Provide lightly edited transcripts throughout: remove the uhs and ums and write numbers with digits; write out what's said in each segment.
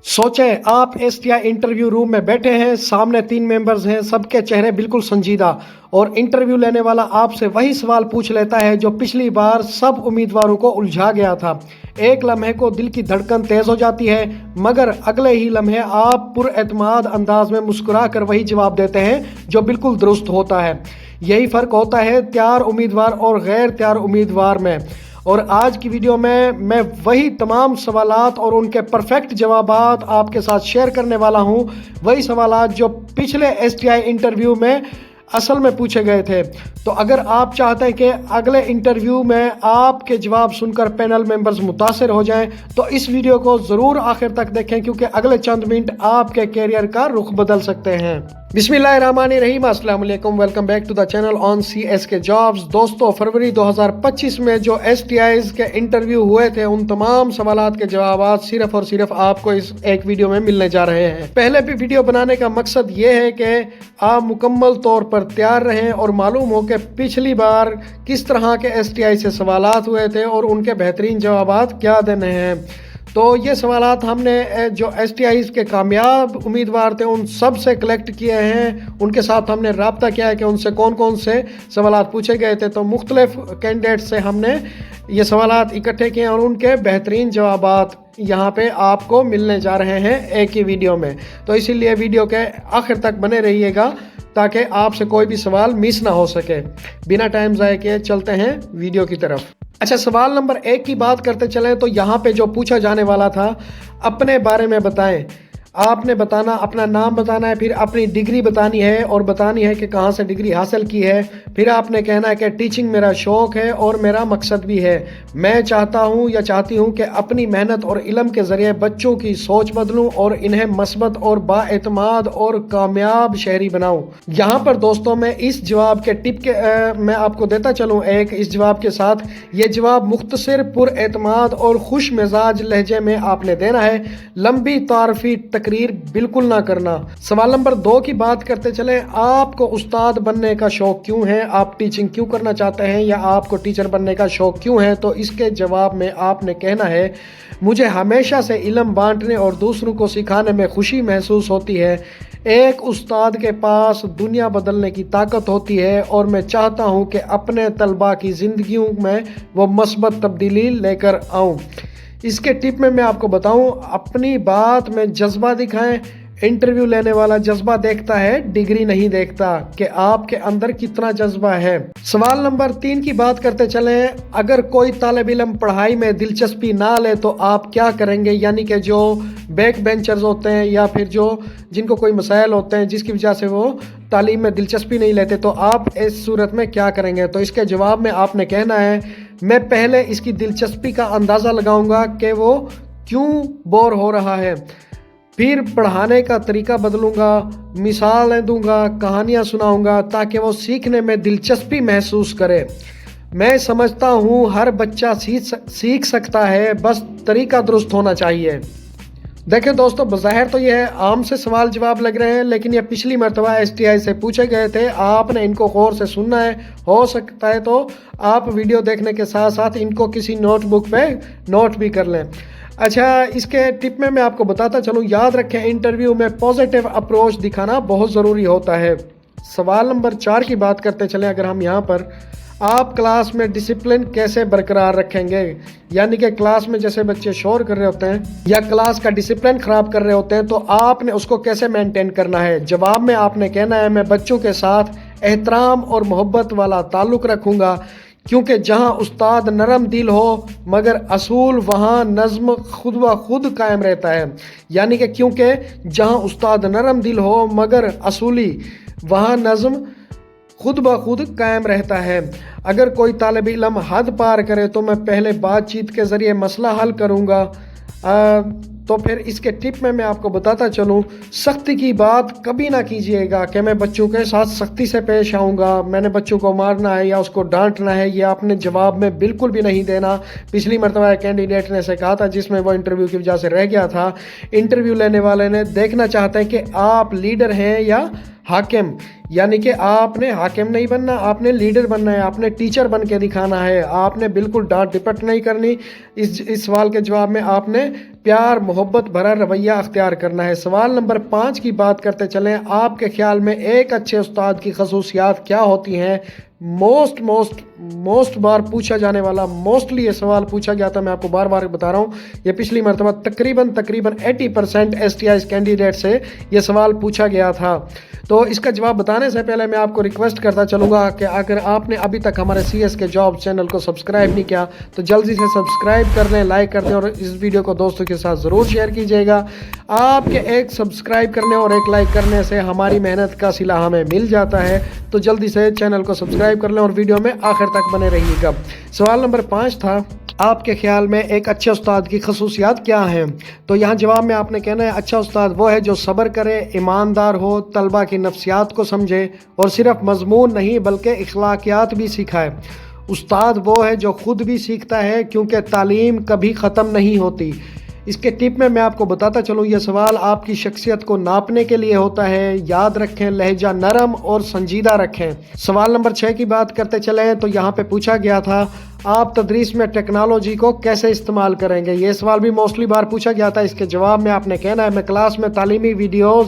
सोचें आप STI interview room में बैठे हैं, सामने 3 मेंबर्स हैं, सबके चेहरे बिल्कुल संजीदा और इंटरव्यू लेने वाला आपसे वही सवाल पूछ लेता है जो पिछली बार सब उम्मीदवारों को उलझा गया था। एक लम्हे को दिल की धड़कन तेज हो जाती है, मगर अगले ही लम्हे आप पुरएतमाद अंदाज में मुस्कुरा कर वही जवाब देते हैं जो बिल्कुल दुरुस्त होता है। यही फ़र्क होता है तैयार उम्मीदवार और गैर तैयार उम्मीदवार में। और आज की वीडियो में मैं वही तमाम सवालात और उनके परफेक्ट जवाबात आपके साथ शेयर करने वाला हूं, वही सवालात जो पिछले एसटीआई इंटरव्यू में असल में पूछे गए थे। तो अगर आप चाहते हैं कि अगले इंटरव्यू में आपके जवाब सुनकर पैनल मेंबर्स मुतासिर हो जाएं, तो इस वीडियो को ज़रूर आखिर तक देखें, क्योंकि अगले चंद मिनट आपके कैरियर का रुख बदल सकते हैं। बिस्मिल्लाहिर्रहमानिर्रहीम, अस्सलाम वालेकुम, welcome back to the channel on CSK jobs. दोस्तों, फरवरी 2025 में जो एसटीआईज के इंटरव्यू हुए थे, उन तमाम सवालात के जवाब सिर्फ और सिर्फ आपको इस एक वीडियो में मिलने जा रहे हैं। पहले भी वीडियो बनाने का मकसद ये है कि आप मुकम्मल तौर पर तैयार रहें और मालूम हो कि पिछली बार किस तरह के एसटीआई से सवालात हुए थे और उनके बेहतरीन जवाबात क्या देने हैं। तो ये सवालात हमने जो एसटीआईज के कामयाब उम्मीदवार थे उन सब से कलेक्ट किए हैं, उनके साथ हमने रब्ता किया है कि उनसे कौन कौन से सवालात पूछे गए थे। तो मुख्तलिफ कैंडिडेट से हमने ये सवालात इकट्ठे किए और उनके बेहतरीन जवाबात यहाँ पे आपको मिलने जा रहे हैं एक ही वीडियो में। तो इसीलिए वीडियो के आखिर तक बने रहिएगा ताकि आपसे कोई भी सवाल मिस ना हो सके। बिना टाइम ज़ाय किए चलते हैं वीडियो की तरफ। अच्छा, सवाल नंबर 1 की बात करते चलें तो यहाँ पे जो पूछा जाने वाला था, अपने बारे में बताएं। आपने बताना, अपना नाम बताना है, फिर अपनी डिग्री बतानी है और बतानी है कि कहाँ से डिग्री हासिल की है। फिर आपने कहना है कि टीचिंग मेरा शौक़ है और मेरा मकसद भी है। मैं चाहता हूँ या चाहती हूँ कि अपनी मेहनत और इल्म के ज़रिए बच्चों की सोच बदलूँ और इन्हें मस्बत और बाएतमाद और कामयाब शहरी बनाऊँ। यहाँ पर दोस्तों, मैं इस जवाब के टिप के मैं आपको देता चलूँ एक इस जवाब के साथ। ये जवाब मुख्तसर, पुरएतमाद और खुश मिजाज लहजे में आपने देना है। लंबी तारफी तकरीर बिल्कुल ना करना। सवाल नंबर 2 की बात करते चले, आपको उस्ताद बनने का शौक क्यों है? आप टीचिंग क्यों करना चाहते हैं या आपको टीचर बनने का शौक क्यों है? तो इसके जवाब में आपने कहना है, मुझे हमेशा से इल्म बांटने और दूसरों को सिखाने में खुशी महसूस होती है। एक उस्ताद के पास दुनिया बदलने की ताकत होती है और मैं चाहता हूं कि अपने तलबा की ज़िंदगियों में वो मस्बत तब्दीली लेकर आऊं। इसके टिप में मैं आपको बताऊं, अपनी बात में जज्बा दिखाएं। इंटरव्यू लेने वाला जज्बा देखता है, डिग्री नहीं देखता कि आपके अंदर कितना जज्बा है। सवाल नंबर 3 की बात करते चलें, अगर कोई तालिब इल्म पढ़ाई में दिलचस्पी ना ले तो आप क्या करेंगे? यानी कि जो बैक बेंचर्स होते हैं या फिर जिनको कोई मसाइल होते हैं जिसकी वजह से वो तालीम में दिलचस्पी नहीं लेते, तो आप इस सूरत में क्या करेंगे? तो इसके जवाब में आपने कहना है, मैं पहले इसकी दिलचस्पी का अंदाज़ा लगाऊंगा कि वो क्यों बोर हो रहा है, फिर पढ़ाने का तरीका बदलूंगा, मिसालें दूंगा, कहानियां सुनाऊंगा ताकि वो सीखने में दिलचस्पी महसूस करे। मैं समझता हूँ हर बच्चा सीख सकता है, बस तरीका दुरुस्त होना चाहिए। देखिए दोस्तों, बज़ाहिर तो ये आम से सवाल जवाब लग रहे हैं, लेकिन ये पिछली मरतबा एसटीआई से पूछे गए थे। आपने इनको गौर से सुनना है। हो सकता है तो आप वीडियो देखने के साथ साथ इनको किसी नोटबुक पे नोट भी कर लें। अच्छा, इसके टिप में मैं आपको बताता चलूँ, याद रखें इंटरव्यू में पॉजिटिव अप्रोच दिखाना बहुत ज़रूरी होता है। सवाल नंबर 4 की बात करते चलें, अगर हम यहाँ पर, आप क्लास में डिसिप्लिन कैसे बरकरार रखेंगे? यानी कि क्लास में जैसे बच्चे शोर कर रहे होते हैं या क्लास का डिसिप्लिन ख़राब कर रहे होते हैं, तो आपने उसको कैसे मेंटेन करना है? जवाब में आपने कहना है, मैं बच्चों के साथ एहतराम और मोहब्बत वाला ताल्लुक़ रखूँगा, क्योंकि जहाँ उस्ताद नरम दिल हो मगर असूल, वहाँ नज़्म खुद ब खुद कायम रहता है। यानी कि क्योंकि जहाँ उस्ताद नरम दिल हो मगर असूली, वहाँ नज़्म खुद ब खुद कायम रहता है। अगर कोई तालिब इल्म हद पार करे तो मैं पहले बातचीत के ज़रिए मसला हल करूँगा। तो फिर इसके टिप में मैं आपको बताता चलूँ, सख्ती की बात कभी ना कीजिएगा कि मैं बच्चों के साथ सख्ती से पेश आऊँगा, मैंने बच्चों को मारना है या उसको डांटना है, ये आपने जवाब में बिल्कुल भी नहीं देना। पिछली मरतबा कैंडिडेट ने से कहा था, जिसमें वो इंटरव्यू की वजह से रह गया था। इंटरव्यू लेने वाले ने देखना चाहते हैं कि आप लीडर हैं या हाकिम, यानी कि आपने हाकिम नहीं बनना, आपने लीडर बनना है, आपने टीचर बन के दिखाना है, आपने बिल्कुल डांट डिपट नहीं करनी। इस सवाल के जवाब में आपने प्यार मोहब्बत भरा रवैया अख्तियार करना है। सवाल नंबर 5 की बात करते चलें, आपके ख्याल में एक अच्छे उस्ताद की खसूसियात क्या होती हैं? मोस्ट बार पूछा जाने वाला, मोस्टली ये सवाल पूछा गया था, मैं आपको बार बार बता रहा हूँ। ये पिछली मरतबा तकरीबन 80% STI कैंडिडेट से ये सवाल पूछा गया था। तो इसका जवाब बताने से पहले मैं आपको रिक्वेस्ट करता चलूँगा कि अगर आपने अभी तक हमारे CSK जॉब चैनल को सब्सक्राइब नहीं किया तो जल्दी से सब्सक्राइब कर दें, लाइक कर दें और इस वीडियो को दोस्तों के साथ ज़रूर शेयर कीजिएगा। आपके एक सब्सक्राइब करने और एक लाइक करने से हमारी मेहनत का सिला हमें मिल जाता है। तो जल्दी से चैनल को सब्सक्राइब कर लें और वीडियो में आखिर तक बने रहिएगा। सवाल नंबर 5 था, आपके ख्याल में एक अच्छे उस्ताद की खसूसियात क्या हैं? तो यहाँ जवाब में आपने कहना है अच्छा उस्ताद वो है जो सब्र करे, ईमानदार हो, तलबा की नफ्सियात को समझे और सिर्फ मजमून नहीं बल्कि इखलाकियात भी सिखाए। उस्ताद वो है जो खुद भी सीखता है क्योंकि तालीम कभी ख़त्म नहीं होती। इसके टिप में मैं आपको बताता चलूँ, यह सवाल आपकी शख्सियत को नापने के लिए होता है। याद रखें, लहजा नरम और संजीदा रखें। सवाल नंबर 6 की बात करते चलें तो यहाँ पे पूछा गया था आप तदरीस में टेक्नोलॉजी को कैसे इस्तेमाल करेंगे? ये सवाल भी मोस्टली बार पूछा गया था। इसके जवाब में आपने कहना है मैं क्लास में तालीमी वीडियोज़,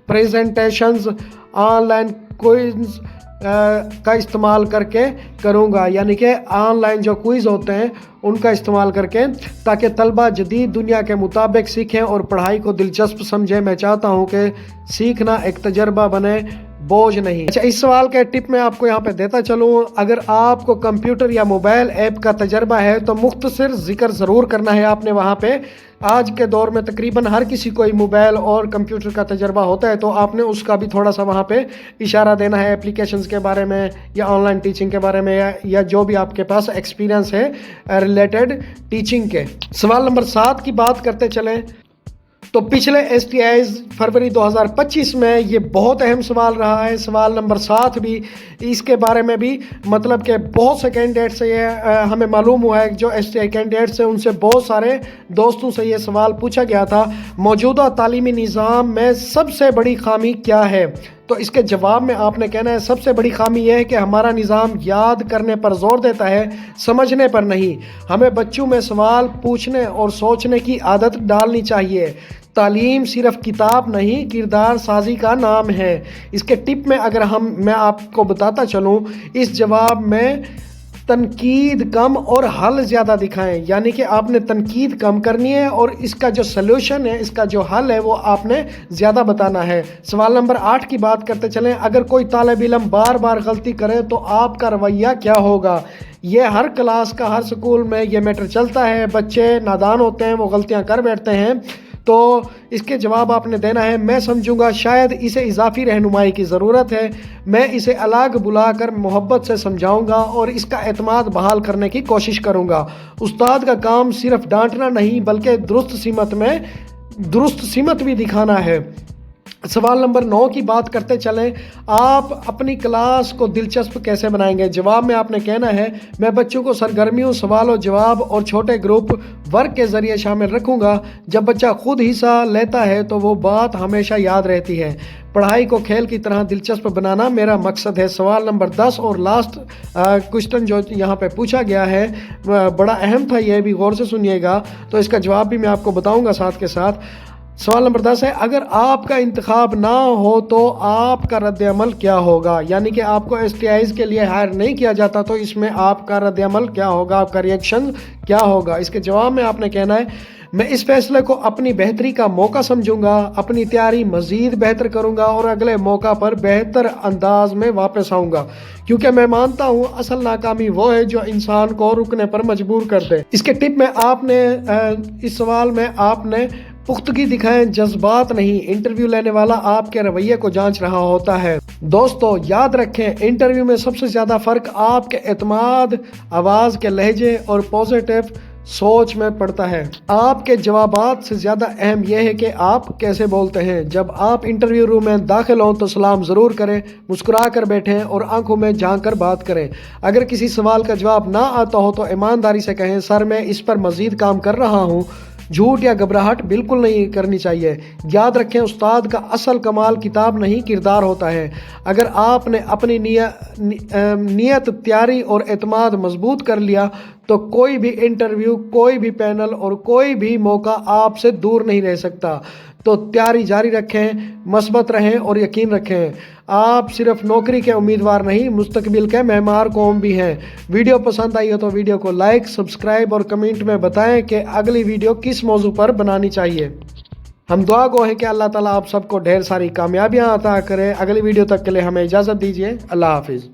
प्रेजेंटेशंस, ऑनलाइन क्विज़ का इस्तेमाल करके करूँगा, यानी कि ऑनलाइन जो क्विज़ होते हैं उनका इस्तेमाल करके, ताकि तलबा जदीद दुनिया के मुताबिक सीखें और पढ़ाई को दिलचस्प समझें। मैं चाहता हूँ कि सीखना एक तजर्बा बने, बोझ नहीं। अच्छा, इस सवाल के टिप में आपको यहाँ पे देता चलूँ, अगर आपको कंप्यूटर या मोबाइल ऐप का तजर्बा है तो मुख्तसर जिक्र ज़रूर करना है आपने वहाँ पे। आज के दौर में तकरीबन हर किसी को मोबाइल और कंप्यूटर का तजर्बा होता है, तो आपने उसका भी थोड़ा सा वहाँ पे इशारा देना है एप्लीकेशंस के बारे में या ऑनलाइन टीचिंग के बारे में या जो भी आपके पास एक्सपीरियंस है रिलेटेड टीचिंग के। सवाल नंबर 7 की बात करते चलें तो पिछले STIs फरवरी 2025 में ये बहुत अहम सवाल रहा है। सवाल नंबर 7 भी, इसके बारे में भी मतलब कि बहुत से कैंडिडेट से ये हमें मालूम हुआ है, जो STI कैंडिडेट्स हैं उनसे बहुत सारे दोस्तों से ये सवाल पूछा गया था, मौजूदा तालीमी निज़ाम में सबसे बड़ी खामी क्या है? तो इसके जवाब में आपने कहना है सबसे बड़ी खामी यह है कि हमारा निज़ाम याद करने पर जोर देता है, समझने पर नहीं। हमें बच्चों में सवाल पूछने और सोचने की आदत डालनी चाहिए। तालीम सिर्फ किताब नहीं, किरदार साजी का नाम है। इसके टिप में अगर मैं आपको बताता चलूँ, इस जवाब में तनकीद कम और हल ज़्यादा दिखाएं, यानी कि आपने तनकीद कम करनी है और इसका जो सलूशन है, इसका जो हल है वो आपने ज़्यादा बताना है। सवाल नंबर 8 की बात करते चलें, अगर कोई तालिब इल्म बार बार गलती करे तो आपका रवैया क्या होगा? ये हर क्लास का, हर स्कूल में ये मैटर चलता है। बच्चे नादान होते हैं, वो गलतियां कर बैठते हैं, तो इसके जवाब आपने देना है मैं समझूंगा शायद इसे इजाफी रहनुमाई की ज़रूरत है, मैं इसे अलग बुलाकर मोहब्बत से समझाऊंगा और इसका एतमाद बहाल करने की कोशिश करूंगा। उस्ताद का काम सिर्फ डांटना नहीं बल्कि दुरुस्त सिमत भी दिखाना है। सवाल नंबर 9 की बात करते चलें, आप अपनी क्लास को दिलचस्प कैसे बनाएंगे? जवाब में आपने कहना है मैं बच्चों को सरगर्मियों, सवाल जवाब और छोटे ग्रुप वर्क के ज़रिए शामिल रखूंगा। जब बच्चा खुद हिस्सा लेता है तो वो बात हमेशा याद रहती है। पढ़ाई को खेल की तरह दिलचस्प बनाना मेरा मकसद है। सवाल नंबर 10 और लास्ट क्वेश्चन जो यहाँ पे पूछा गया है बड़ा अहम था, ये भी गौर से सुनिएगा, तो इसका जवाब भी मैं आपको बताऊँगा साथ के साथ। सवाल नंबर 10 है, अगर आपका इंतखाब ना हो तो आपका रद्द-ए-अमल क्या होगा? यानी कि आपको STIs के लिए हायर नहीं किया जाता तो इसमें आपका रद्द-ए-अमल क्या होगा, आपका रिएक्शन क्या होगा? इसके जवाब में आपने कहना है मैं इस फैसले को अपनी बेहतरी का मौका समझूंगा, अपनी तैयारी मज़ीद बेहतर करूंगा और अगले मौका पर बेहतर अंदाज में वापस आऊंगा, क्योंकि मैं मानता हूं असल नाकामी वो है जो इंसान को रुकने पर मजबूर कर दे। इसके टिप में आपने इस सवाल में आपने पुख्तगी दिखाएं, जज्बात नहीं। इंटरव्यू लेने वाला आपके रवैये को जांच रहा होता है। दोस्तों याद रखें, इंटरव्यू में सबसे ज़्यादा फ़र्क आपके एतमाद, आवाज़ के लहजे और पॉजिटिव सोच में पड़ता है। आपके जवाबात से ज़्यादा अहम यह है कि आप कैसे बोलते हैं। जब आप इंटरव्यू रूम में दाखिल हों तो सलाम ज़रूर करें, मुस्कुरा कर बैठें और आंखों में झांक कर बात करें। अगर किसी सवाल का जवाब ना आता हो तो ईमानदारी से कहें सर मैं इस पर मज़ीद काम कर रहा हूँ। جھوٹ یا گھبراہٹ بالکل نہیں کرنی چاہیے۔ یاد رکھیں استاد کا اصل کمال کتاب نہیں کردار ہوتا ہے۔ اگر آپ نے اپنی نیت، تیاری اور اعتماد مضبوط کر لیا تو کوئی بھی انٹرویو، کوئی بھی پینل اور کوئی بھی موقع آپ سے دور نہیں رہ سکتا۔ تو تیاری جاری رکھیں، مثبت رہیں اور یقین رکھیں آپ صرف نوکری کے امیدوار نہیں، مستقبل کے معمار قوم بھی ہیں۔ ویڈیو پسند آئی ہو تو ویڈیو کو لائک، سبسکرائب اور کمنٹ میں بتائیں کہ اگلی ویڈیو کس موضوع پر بنانی چاہیے۔ ہم دعا گو ہیں کہ اللہ تعالیٰ آپ سب کو ڈھیر ساری کامیابیاں عطا کرے۔ اگلی ویڈیو تک کے لیے ہمیں اجازت دیجیے۔ اللہ حافظ۔